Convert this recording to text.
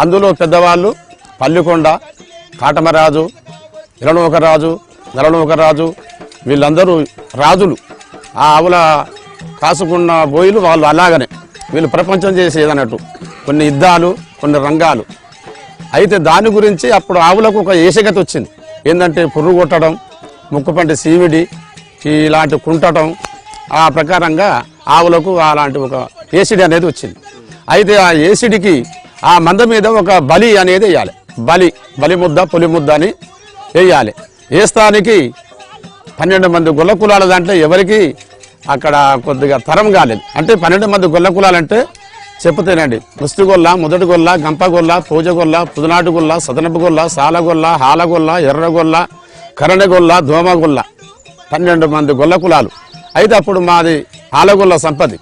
అందులో పెద్దవాళ్ళు పల్లికొండ, కాటమరాజు, ఇలనూకరాజు, నలనూకరాజు వీళ్ళందరూ రాజులు. ఆ ఆవుల కాసుకున్న బోయిలు వాళ్ళు అలాగనే వీళ్ళు ప్రపంచం చేసేదన్నట్టు కొన్ని యుద్ధాలు, కొన్ని రంగాలు. అయితే దాని గురించి అప్పుడు ఆవులకు ఒక ఏసగతి వచ్చింది. ఏంటంటే పుర్రు కొట్టడం, ముక్కుపంటి సీవిడి, ఇలాంటి కుంటడం. ఆ ప్రకారంగా ఆవులకు అలాంటి ఒక ఏసిడి అనేది వచ్చింది. అయితే ఆ ఏసిడికి ఆ మంద మీద ఒక బలి అనేది వేయాలి. బలి ముద్ద, పులి ముద్ద అని వేయాలి. వేస్తానికి 12 మంది గొల్ల కులాల దాంట్లో ఎవరికి అక్కడ కొద్దిగా తరం కాలేదు. అంటే 12 మంది గొల్ల కులాలంటే చెప్పుతేనండి, ముస్తిగొల్ల, మొదటిగొల్ల, గంపగొల్ల, పూజగొల్ల, పుదునాటుగొల్ల, సదనపుగొల్ల, సాలగొల్ల, హాలగొల్ల, ఎర్రగొల్ల, కరణగొల్ల, దోమగొల్ల 12 మంది గొల్ల కులాలు. అయితే అప్పుడు మాది హాలగొల్ల సంపది.